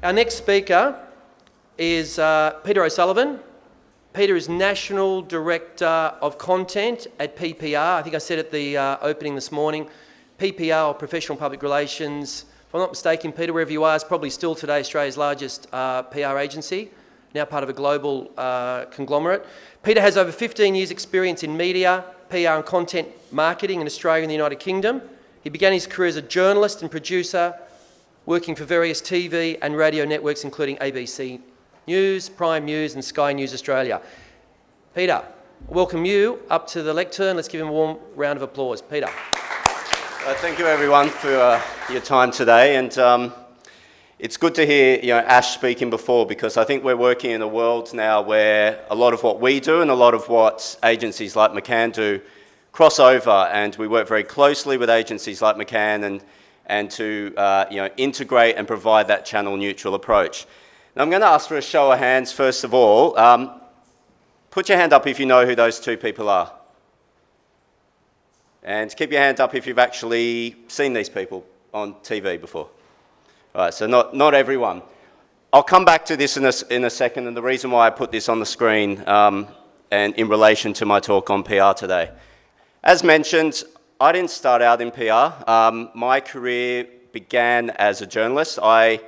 Our next speaker is Peter O'Sullivan. Peter is National Director of Content at PPR. I think I said at the opening this morning, PPR, or Professional Public Relations, if I'm not mistaken, Peter, wherever you are, is probably still today Australia's largest PR agency, now part of a global conglomerate. Peter has over 15 years' experience in media, PR and content marketing in Australia and the United Kingdom. He began his career as a journalist and producer, working for various TV and radio networks including ABC News, Prime News and Sky News Australia. Peter, welcome you up to the lectern. Let's give him a warm round of applause. Peter. Thank you everyone for your time today, and it's good to hear Ash speaking before, because I think we're working in a world now where a lot of what we do and a lot of what agencies like McCann do cross over, and we work very closely with agencies like McCann and to integrate and provide that channel neutral approach. Now I'm going to ask for a show of hands first of all. Put your hand up if you know who those two people are. And keep your hand up if you've actually seen these people on TV before. All right, so not everyone. I'll come back to this in a second, and the reason why I put this on the screen and in relation to my talk on PR today. As mentioned, I didn't start out in PR. My career began as a journalist. I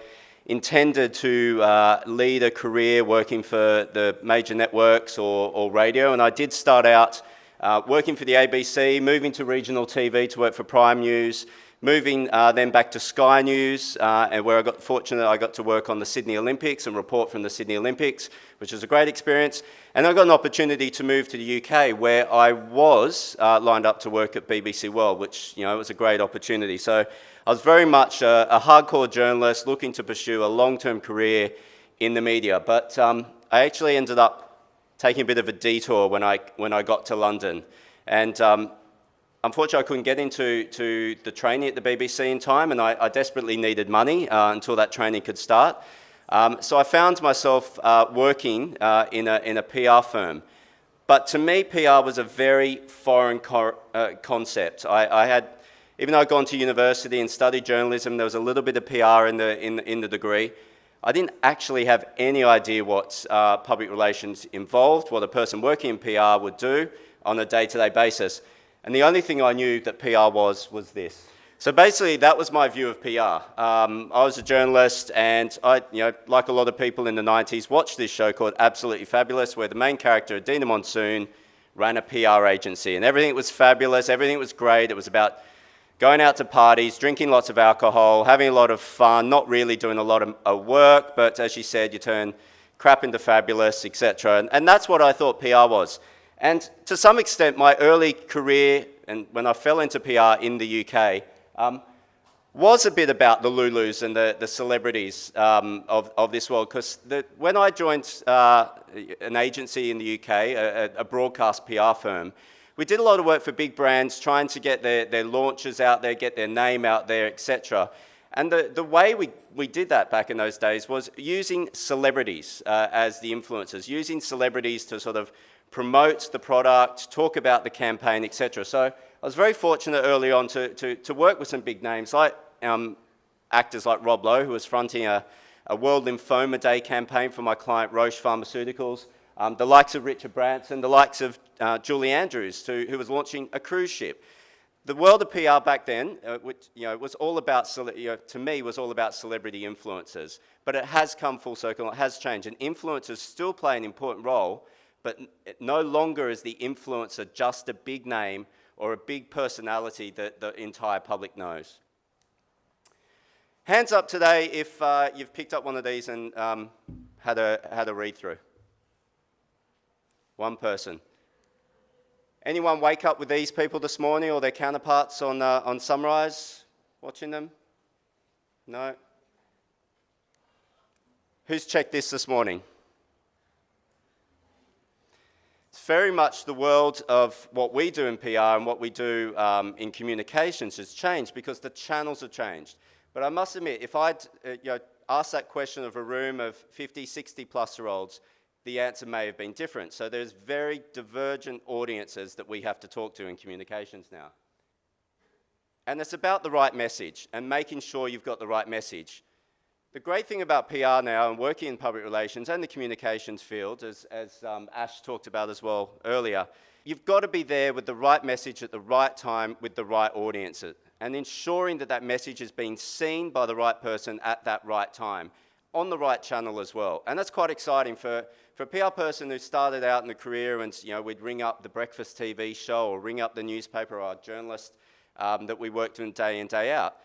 intended to lead a career working for the major networks or radio, and I did start out working for the ABC, moving to regional TV to work for Prime News, moving then back to Sky News, and where I got fortunate, I got to work on the Sydney Olympics and report from the Sydney Olympics, which was a great experience. And I got an opportunity to move to the UK, where I was lined up to work at BBC World, which was a great opportunity. So I was very much a hardcore journalist looking to pursue a long-term career in the media. But I actually ended up taking a bit of a detour when I got to London. And unfortunately, I couldn't get into the training at the BBC in time, and I desperately needed money until that training could start. So I found myself working in a PR firm. But to me, PR was a very foreign concept. Even though I'd gone to university and studied journalism, there was a little bit of PR in the degree. I didn't actually have any idea what public relations involved, what a person working in PR would do on a day-to-day basis. And the only thing I knew that PR was this. So basically, that was my view of PR. I was a journalist, and I, like a lot of people in the 90s, watched this show called Absolutely Fabulous, where the main character, Adina Monsoon, ran a PR agency. And everything was fabulous, everything was great. It was about going out to parties, drinking lots of alcohol, having a lot of fun, not really doing a lot of work, but as she said, you turn crap into fabulous, etc. And that's what I thought PR was. And to some extent, my early career, and when I fell into PR in the UK, was a bit about the Lulus and the celebrities of this world. Because when I joined an agency in the UK, a broadcast PR firm, we did a lot of work for big brands, trying to get their launches out there, get their name out there, etc. And the way we did that back in those days was using celebrities as the influencers, using celebrities to sort of promote the product, talk about the campaign, etc. So I was very fortunate early on to work with some big names, like actors like Rob Lowe, who was fronting a World Lymphoma Day campaign for my client Roche Pharmaceuticals, the likes of Richard Branson, the likes of Julie Andrews, who was launching a cruise ship. The world of PR back then, which was all about, to me, was all about celebrity influencers. But it has come full circle, it has changed, and influencers still play an important role, but no longer is the influencer just a big name or a big personality that the entire public knows. Hands up today if you've picked up one of these and had a read through. One person. Anyone wake up with these people this morning or their counterparts on Sunrise, watching them? No? Who's checked this morning? It's very much the world of what we do in PR and what we do in communications has changed because the channels have changed. But I must admit, if I'd asked that question of a room of 50, 60-plus-year-olds, the answer may have been different. So there's very divergent audiences that we have to talk to in communications now. And it's about the right message and making sure you've got the right message. The great thing about PR now and working in public relations and the communications field, as Ash talked about as well earlier, you've got to be there with the right message at the right time with the right audience, and ensuring that that message is being seen by the right person at that right time, on the right channel as well. And that's quite exciting for a PR person who started out in a career and, you know, we'd ring up the breakfast TV show or ring up the newspaper or a journalist that we worked in day in, day out.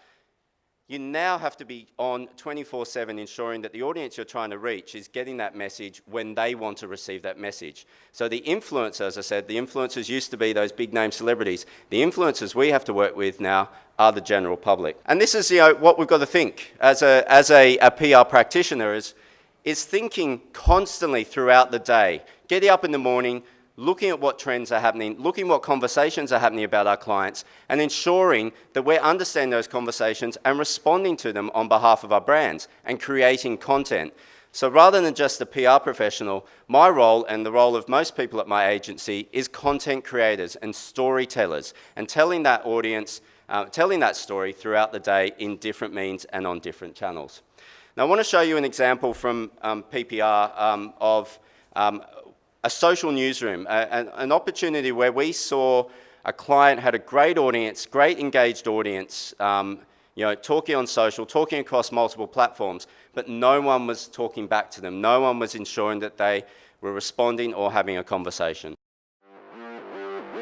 You now have to be on 24/7 ensuring that the audience you're trying to reach is getting that message when they want to receive that message. So the influencers, as I said, the influencers used to be those big name celebrities. The influencers we have to work with now are the general public. And this is, you know, what we've got to think as a PR practitioner is thinking constantly throughout the day, getting up in the morning, looking at what trends are happening, looking at what conversations are happening about our clients, and ensuring that we're understanding those conversations and responding to them on behalf of our brands and creating content. So rather than just a PR professional, my role and the role of most people at my agency is content creators and storytellers, and telling that audience, telling that story throughout the day in different means and on different channels. Now I want to show you an example from PPR of a social newsroom, an opportunity where we saw a client had a great audience, great engaged audience, you know, talking on social, talking across multiple platforms, but no one was talking back to them. No one was ensuring that they were responding or having a conversation.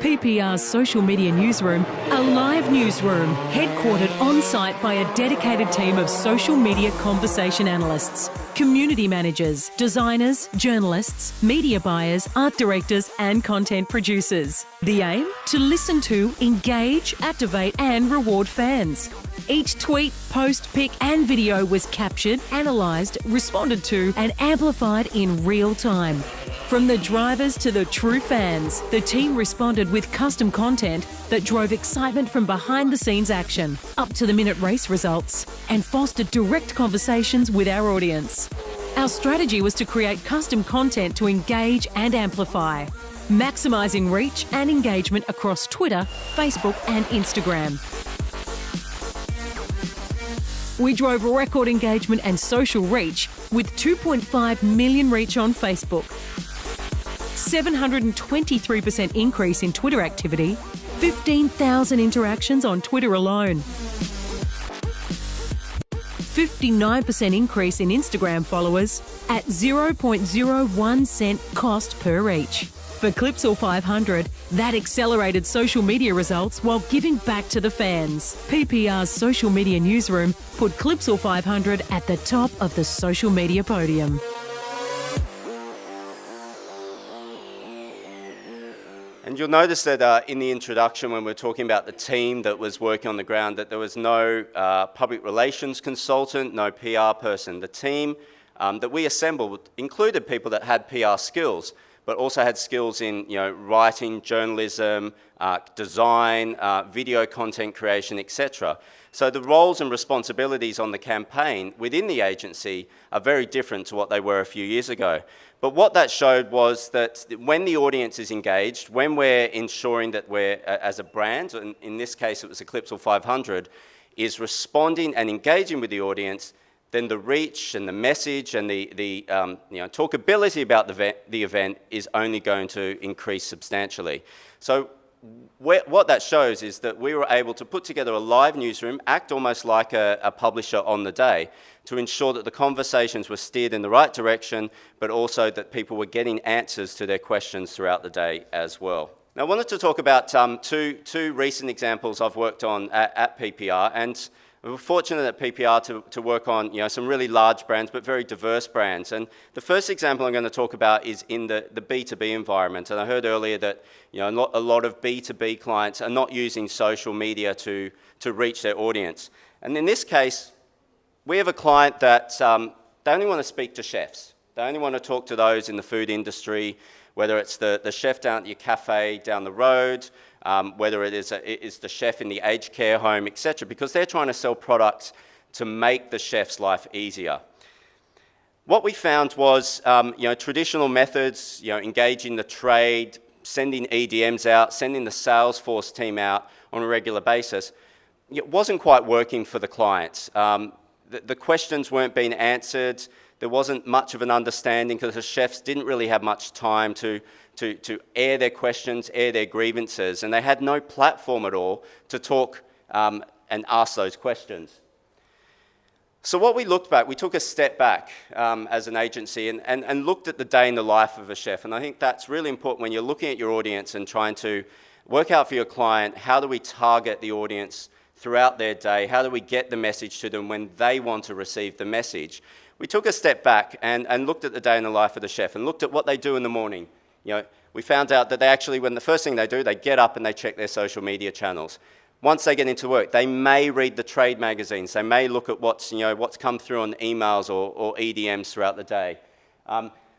PPR's social media newsroom, a live newsroom headquartered on-site by a dedicated team of social media conversation analysts, community managers, designers, journalists, media buyers, art directors and content producers. The aim? To listen to, engage, activate and reward fans. Each tweet, post, pic and video was captured, analysed, responded to and amplified in real time. From the drivers to the true fans, the team responded with custom content that drove excitement from behind-the-scenes action, up-to-the-minute race results, and fostered direct conversations with our audience. Our strategy was to create custom content to engage and amplify, maximising reach and engagement across Twitter, Facebook and Instagram. We drove record engagement and social reach with 2.5 million reach on Facebook, 723% increase in Twitter activity, 15,000 interactions on Twitter alone, 59% increase in Instagram followers at 0.01 cent cost per reach. For Clipsal 500, that accelerated social media results while giving back to the fans. PPR's social media newsroom put Clipsal 500 at the top of the social media podium. And you'll notice that in the introduction, when we're talking about the team that was working on the ground, that there was no public relations consultant, no PR person. The team that we assembled included people that had PR skills, but also had skills in, you know, writing, journalism, design, video content creation, etc. So the roles and responsibilities on the campaign within the agency are very different to what they were a few years ago. But what that showed was that when the audience is engaged, when we're ensuring that we're, as a brand, and in this case it was Clipsal 500, is responding and engaging with the audience, then the reach and the message and the talkability about the event is only going to increase substantially. So what that shows is that we were able to put together a live newsroom, act almost like a publisher on the day, to ensure that the conversations were steered in the right direction, but also that people were getting answers to their questions throughout the day as well. Now I wanted to talk about two recent examples I've worked on at PPR, and we were fortunate at PPR to work on, you know, some really large brands, but very diverse brands. And the first example I'm going to talk about is in the B2B environment. And I heard earlier that, you know, a lot of B2B clients are not using social media to reach their audience. And in this case, we have a client that they only want to speak to chefs. They only want to talk to those in the food industry, whether it's the chef down at your cafe down the road, whether it is the chef in the aged care home, etc., because they're trying to sell products to make the chef's life easier. What we found was, traditional methods, engaging the trade, sending EDMs out, sending the Salesforce team out on a regular basis, it wasn't quite working for the clients. the questions weren't being answered. There wasn't much of an understanding because the chefs didn't really have much time to air their questions, air their grievances, and they had no platform at all to talk and ask those questions. So what we looked back, we took a step back as an agency and looked at the day in the life of a chef. And I think that's really important when you're looking at your audience and trying to work out for your client, how do we target the audience throughout their day? How do we get the message to them when they want to receive the message? We took a step back and looked at the day in the life of the chef and looked at what they do in the morning. You know, we found out that they actually, when the first thing they do, they get up and they check their social media channels. Once they get into work, they may read the trade magazines. They may look at what's come through on emails or EDMs throughout the day.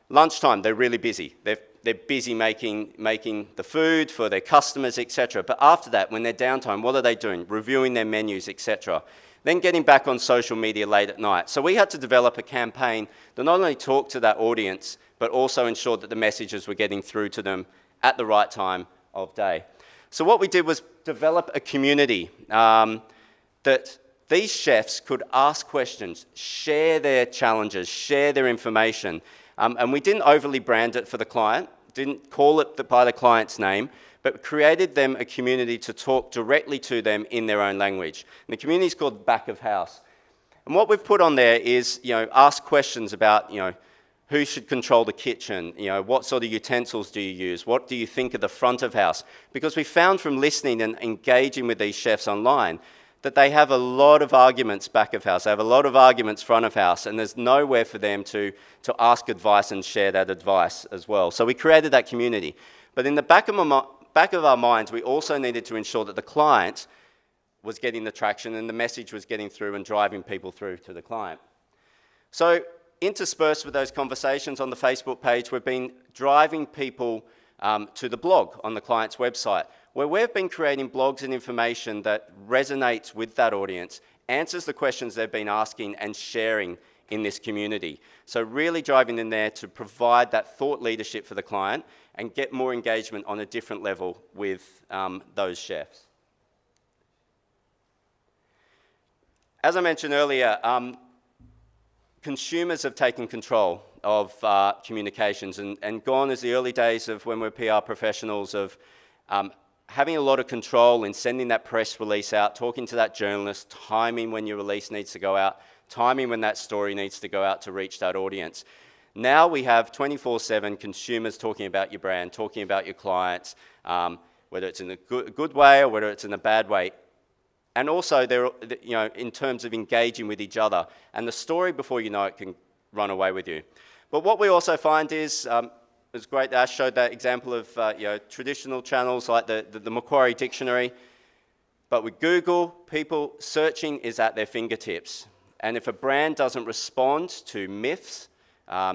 Lunchtime, they're really busy. They're busy making the food for their customers, etc. But after that, when they're downtime, what are they doing? Reviewing their menus, etc. Then getting back on social media late at night. So we had to develop a campaign that not only talked to that audience, but also ensured that the messages were getting through to them at the right time of day. So what we did was develop a community that these chefs could ask questions, share their challenges, share their information. And we didn't overly brand it for the client, didn't call it by the client's name, but created them a community to talk directly to them in their own language. And the community is called Back of House. And what we've put on there is, ask questions about, who should control the kitchen? What sort of utensils do you use? What do you think of the front of house? Because we found from listening and engaging with these chefs online that they have a lot of arguments back of house. They have a lot of arguments front of house, and there's nowhere for them to ask advice and share that advice as well. So we created that community. But in the back of our minds, we also needed to ensure that the client was getting the traction and the message was getting through and driving people through to the client. So interspersed with those conversations on the Facebook page, we've been driving people to the blog on the client's website, where we've been creating blogs and information that resonates with that audience, answers the questions they've been asking and sharing in this community. So really driving in there to provide that thought leadership for the client and get more engagement on a different level with those chefs. As I mentioned earlier, consumers have taken control of communications and gone as the early days of when we're PR professionals of having a lot of control in sending that press release out, talking to that journalist, timing when your release needs to go out, timing when that story needs to go out to reach that audience. Now we have 24/7 consumers talking about your brand, talking about your clients, whether it's in a good way or whether it's in a bad way. And also, in terms of engaging with each other. And the story, before you know it, can run away with you. But what we also find is, it's great that Ash showed that example of traditional channels like the Macquarie Dictionary. But with Google, people searching is at their fingertips. And if a brand doesn't respond to myths,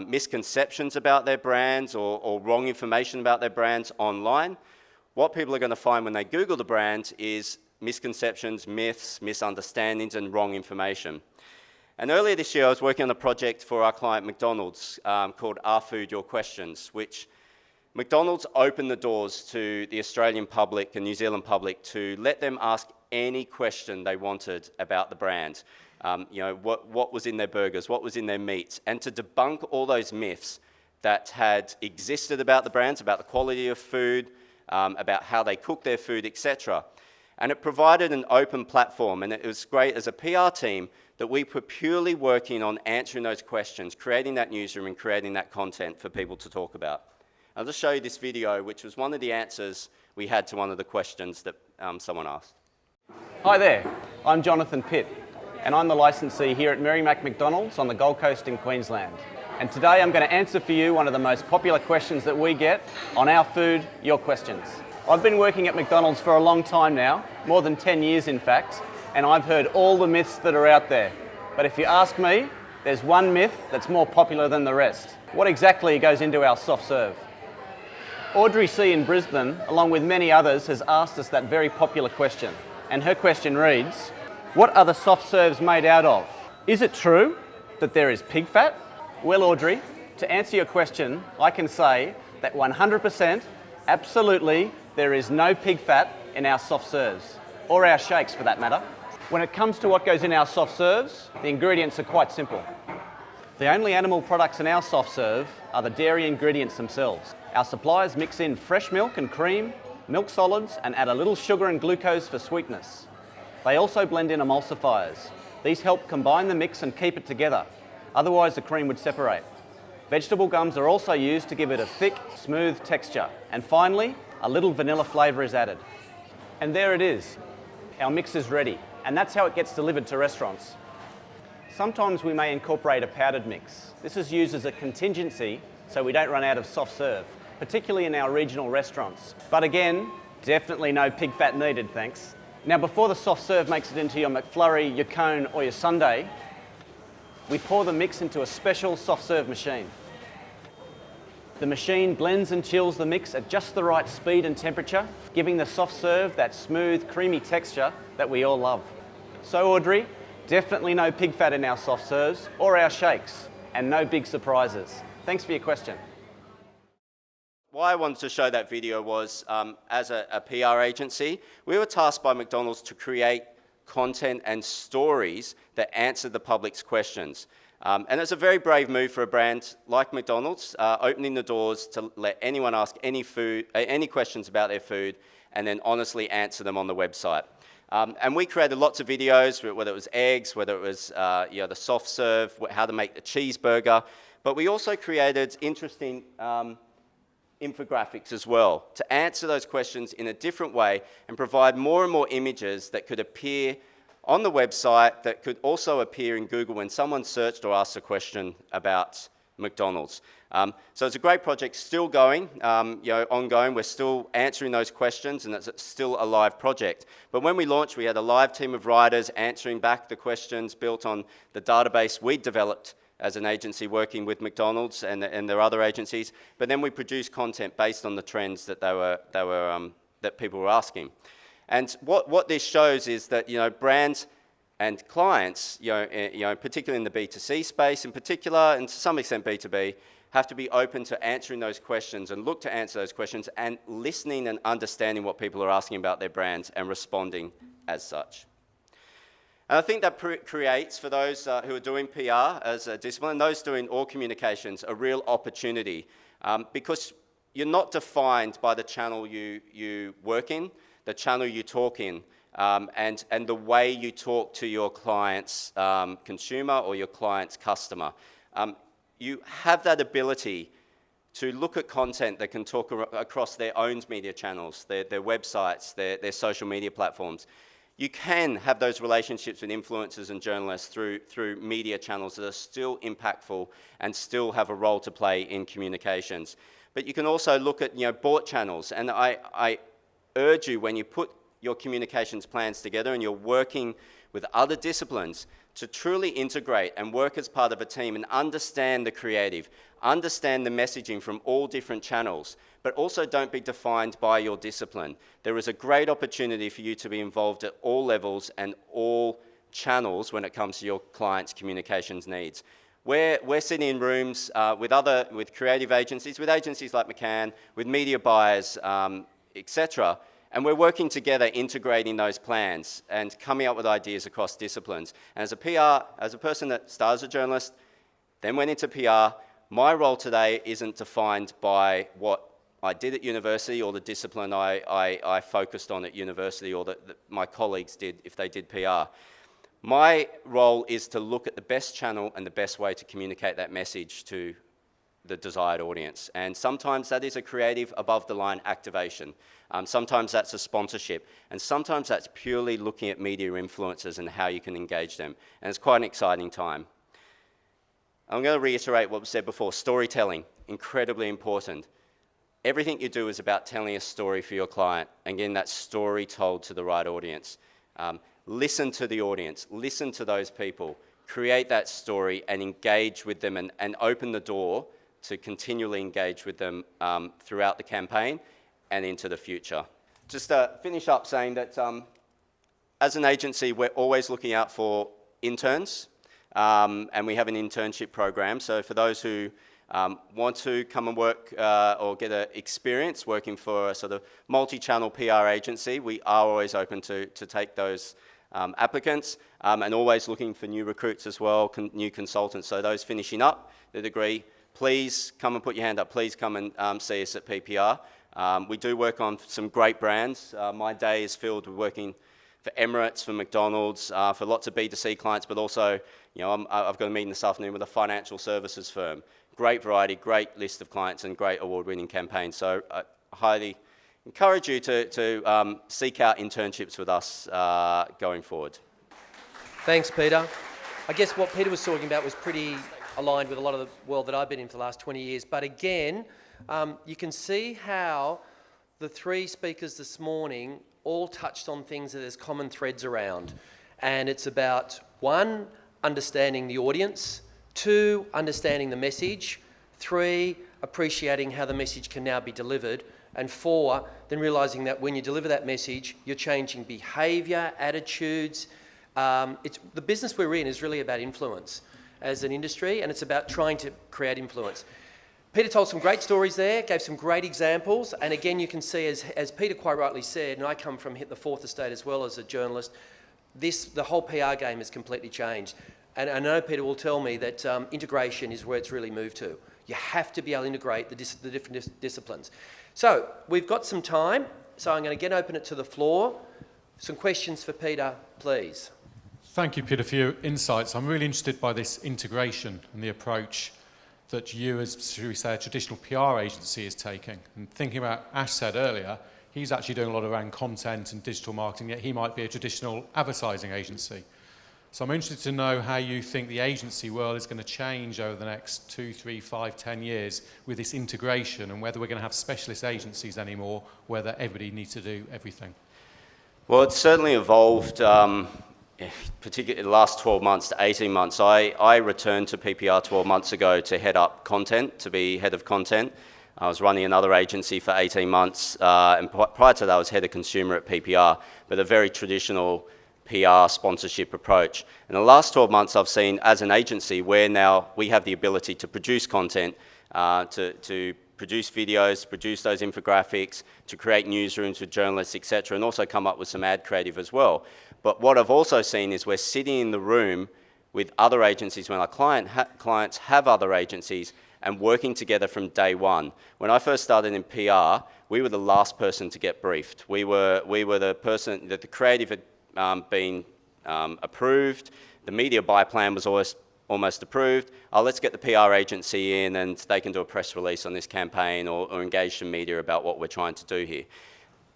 misconceptions about their brands or wrong information about their brands online, what people are going to find when they Google the brand is misconceptions, myths, misunderstandings, and wrong information. And earlier this year, I was working on a project for our client McDonald's called Our Food, Your Questions, which McDonald's opened the doors to the Australian public and New Zealand public to let them ask any question they wanted about the brand. What was in their burgers, what was in their meats, and to debunk all those myths that had existed about the brands, about the quality of food, about how they cook their food, etc. And it provided an open platform, and it was great as a PR team that we were purely working on answering those questions, creating that newsroom and creating that content for people to talk about. I'll just show you this video, which was one of the answers we had to one of the questions that someone asked. Hi there, I'm Jonathan Pitt, and I'm the licensee here at Merrimack McDonald's on the Gold Coast in Queensland. And today I'm going to answer for you one of the most popular questions that we get on Our Food, Your Questions. I've been working at McDonald's for a long time now, more than 10 years in fact, and I've heard all the myths that are out there. But if you ask me, there's one myth that's more popular than the rest. What exactly goes into our soft serve? Audrey C. in Brisbane, along with many others, has asked us that very popular question. And her question reads, what are the soft serves made out of? Is it true that there is pig fat? Well, Audrey, to answer your question, I can say that 100%, absolutely, there is no pig fat in our soft serves, or our shakes for that matter. When it comes to what goes in our soft serves, the ingredients are quite simple. The only animal products in our soft serve are the dairy ingredients themselves. Our suppliers mix in fresh milk and cream, milk solids, and add a little sugar and glucose for sweetness. They also blend in emulsifiers. These help combine the mix and keep it together, otherwise the cream would separate. Vegetable gums are also used to give it a thick, smooth texture. And finally, a little vanilla flavour is added. And there it is. Our mix is ready, and that's how it gets delivered to restaurants. Sometimes we may incorporate a powdered mix. This is used as a contingency so we don't run out of soft serve, particularly in our regional restaurants. But again, definitely no pig fat needed, thanks. Now before the soft serve makes it into your McFlurry, your cone or your sundae, we pour the mix into a special soft serve machine. The machine blends and chills the mix at just the right speed and temperature, giving the soft serve that smooth, creamy texture that we all love. So Audrey, definitely no pig fat in our soft serves or our shakes, and no big surprises. Thanks for your question. Why I wanted to show that video was, as a PR agency, we were tasked by McDonald's to create content and stories that answered the public's questions. And it's a very brave move for a brand like McDonald's, opening the doors to let anyone ask any questions about their food and then honestly answer them on the website. And we created lots of videos, whether it was eggs, whether it was the soft serve, how to make the cheeseburger, but we also created interesting infographics as well to answer those questions in a different way and provide more and more images that could appear on the website, that could also appear in Google when someone searched or asked a question about McDonald's. So it's a great project, still going, ongoing. We're still answering those questions, and it's still a live project. But when we launched, we had a live team of writers answering back the questions built on the database we developed as an agency working with McDonald's and their other agencies. But then we produced content based on the trends that that people were asking. And what this shows is that brands and clients, particularly in the B2C space in particular, and to some extent B2B, have to be open to answering those questions and look to answer those questions and listening and understanding what people are asking about their brands and responding as such. And I think that creates, for those who are doing PR as a discipline, and those doing all communications, a real opportunity because you're not defined by the channel you work in, the channel you talk in, and the way you talk to your client's consumer or your client's customer. You have that ability to look at content that can talk across their own media channels, their websites, their social media platforms. You can have those relationships with influencers and journalists through media channels that are still impactful and still have a role to play in communications. But you can also look at bought channels, and I urge you, when you put your communications plans together and you're working with other disciplines, to truly integrate and work as part of a team and understand the creative, understand the messaging from all different channels, but also don't be defined by your discipline. There is a great opportunity for you to be involved at all levels and all channels when it comes to your clients' communications needs. We're sitting in rooms with creative agencies, with agencies like McCann, with media buyers, etc., and we're working together, integrating those plans and coming up with ideas across disciplines. And as a person that started as a journalist, then went into PR, my role today isn't defined by what I did at university or the discipline I focused on at university or that my colleagues did if they did PR. My role is to look at the best channel and the best way to communicate that message to the desired audience. And sometimes that is a creative above-the-line activation. Sometimes that's a sponsorship. And sometimes that's purely looking at media influencers and how you can engage them. And it's quite an exciting time. I'm going to reiterate what was said before. Storytelling, incredibly important. Everything you do is about telling a story for your client and getting that story told to the right audience. Listen to the audience. Listen to those people. Create that story and engage with them and open the door to continually engage with them throughout the campaign and into the future. Just to finish up saying that as an agency, we're always looking out for interns, and we have an internship program. So for those who want to come and work or get an experience working for a sort of multi-channel PR agency, we are always open to take those applicants, and always looking for new recruits as well, new consultants. So those finishing up the degree, please come and put your hand up. Please come and see us at PPR. We do work on some great brands. My day is filled with working for Emirates, for McDonald's, for lots of B2C clients, but also, I've got a meeting this afternoon with a financial services firm. Great variety, great list of clients, and great award-winning campaigns. So I highly encourage you to seek out internships with us going forward. Thanks, Peter. I guess what Peter was talking about was pretty aligned with a lot of the world that I've been in for the last 20 years. But again, you can see how the three speakers this morning all touched on things that there's common threads around. And it's about, 1, understanding the audience, 2, understanding the message, 3, appreciating how the message can now be delivered, and 4, then realising that when you deliver that message, you're changing behaviour, attitudes. The business we're in is really about influence as an industry, and it's about trying to create influence. Peter told some great stories there, gave some great examples, and again you can see, as Peter quite rightly said, and I come from the fourth estate as well as a journalist, the whole PR game has completely changed. And I know Peter will tell me that integration is where it's really moved to. You have to be able to integrate the different disciplines. So we've got some time, so I'm going to open it to the floor. Some questions for Peter, please. Thank you, Peter, for your insights. I'm really interested by this integration and the approach that you, as should we say, a traditional PR agency is taking. And thinking about Ash said earlier, he's actually doing a lot around content and digital marketing, yet he might be a traditional advertising agency. So I'm interested to know how you think the agency world is going to change over the next 2, 3, 5, 10 years with this integration, and whether we're going to have specialist agencies anymore, whether everybody needs to do everything. Well, it's certainly evolved, particularly the last 12 months to 18 months. I returned to PPR 12 months ago to head up content, to be head of content. I was running another agency for 18 months, and prior to that I was head of consumer at PPR, but a very traditional PR sponsorship approach. In the last 12 months I've seen, as an agency, where now we have the ability to produce content, to produce videos, produce those infographics, to create newsrooms with journalists, etc., and also come up with some ad creative as well. But what I've also seen is we're sitting in the room with other agencies when our clients have other agencies, and working together from day one. When I first started in PR, we were the last person to get briefed. We were the person that the creative had been approved. The media buy plan was almost approved. Let's get the PR agency in and they can do a press release on this campaign or engage the media about what we're trying to do here.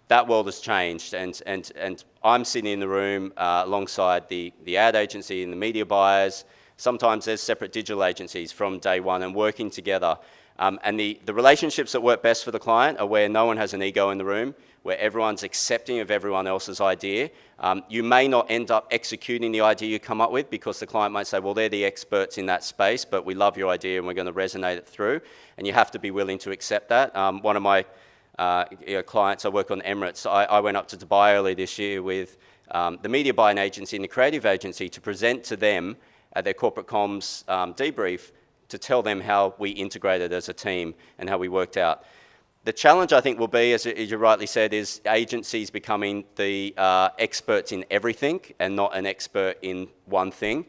That world has changed, and I'm sitting in the room alongside the ad agency and the media buyers. Sometimes there's separate digital agencies from day one and working together. And the relationships that work best for the client are where no one has an ego in the room, where everyone's accepting of everyone else's idea. You may not end up executing the idea you come up with because the client might say, well, they're the experts in that space, but we love your idea and we're going to resonate it through. And you have to be willing to accept that. One of my clients, I work on Emirates. I went up to Dubai earlier this year with the media buying agency and the creative agency to present to them at their corporate comms debrief, to tell them how we integrated as a team and how we worked out. The challenge, I think, will be, as you rightly said, is agencies becoming the experts in everything and not an expert in one thing.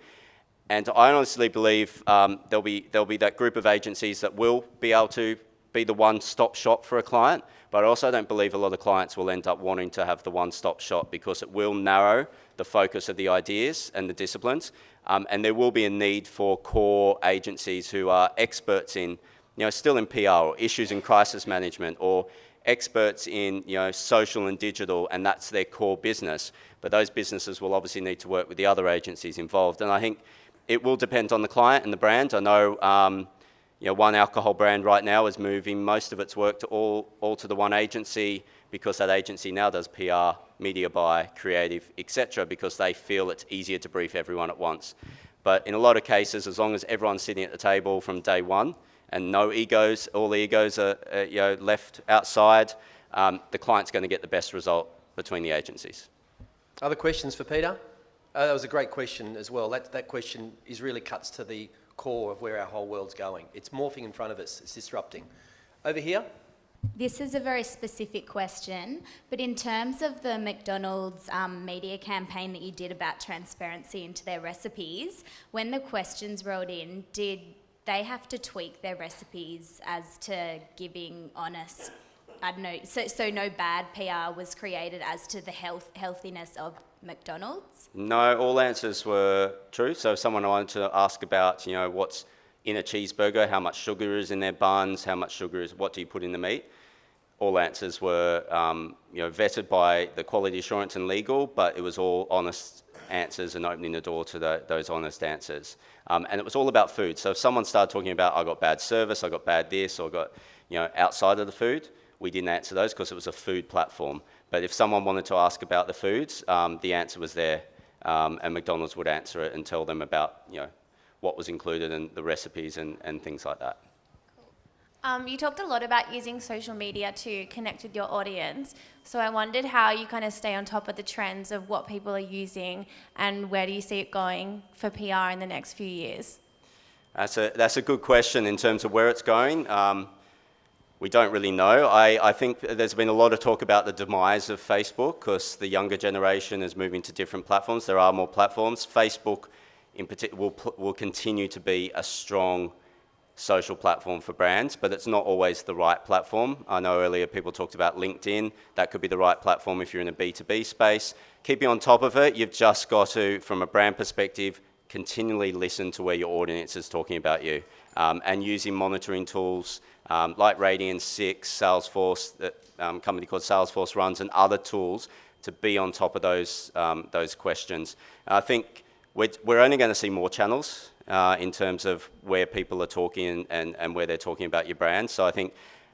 And I honestly believe there'll be that group of agencies that will be able to be the one-stop shop for a client, but I also don't believe a lot of clients will end up wanting to have the one-stop shop, because it will narrow the focus of the ideas and the disciplines, and there will be a need for core agencies who are experts in, still in PR, or issues in crisis management, or experts in, social and digital, and that's their core business. But those businesses will obviously need to work with the other agencies involved, and I think it will depend on the client and the brand. I know one alcohol brand right now is moving most of its work to all to the one agency, because that agency now does PR, media buy, creative, etc., because they feel it's easier to brief everyone at once. But in a lot of cases, as long as everyone's sitting at the table from day one and no egos, all the egos are left outside, the client's going to get the best result between the agencies. Other questions for Peter? That was a great question as well. That question really cuts to the core of where our whole world's going. It's morphing in front of us. It's disrupting. Over here. This is a very specific question, but in terms of the McDonald's media campaign that you did about transparency into their recipes, when the questions rolled in, did they have to tweak their recipes as to giving honest, I don't know, so no bad PR was created as to the healthiness of McDonald's? No, all answers were true. So if someone wanted to ask about, you know, what's in a cheeseburger, how much sugar is in their buns, how much sugar is, what do you put in the meat? All answers were, vetted by the quality assurance and legal, but it was all honest answers and opening the door to those honest answers. And it was all about food. So if someone started talking about, I got bad service, I got bad this, or got, outside of the food, we didn't answer those because it was a food platform. But if someone wanted to ask about the foods, the answer was there, and McDonald's would answer it and tell them about, what was included in the recipes and things like that. You talked a lot about using social media to connect with your audience. So I wondered how you kind of stay on top of the trends of what people are using and where do you see it going for PR in the next few years? That's a good question in terms of where it's going. We don't really know. I think there's been a lot of talk about the demise of Facebook because the younger generation is moving to different platforms. There are more platforms. Facebook in particular will continue to be a strong social platform for brands, but it's not always the right platform. I know earlier people talked about LinkedIn. That could be the right platform if you're in a B2B space. Keeping on top of it, you've just got to, from a brand perspective, continually listen to where your audience is talking about you, and using monitoring tools like Radian 6, Salesforce, that company called Salesforce runs, and other tools to be on top of those questions. I think we're only going to see more channels in terms of where people are talking and where they're talking about your brand. So I think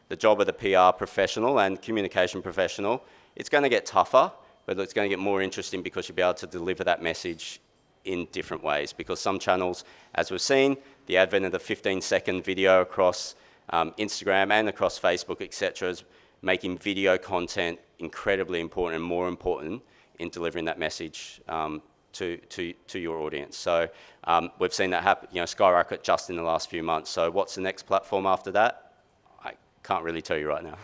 the job of the PR professional and communication professional, it's going to get tougher, but it's going to get more interesting because you'll be able to deliver that message in different ways. Because some channels, as we've seen, the advent of the 15-second video across Instagram and across Facebook, etc., is making video content incredibly important and more important in delivering that message to your audience. So we've seen that happen, skyrocket just in the last few months. So what's the next platform after that? I can't really tell you right now.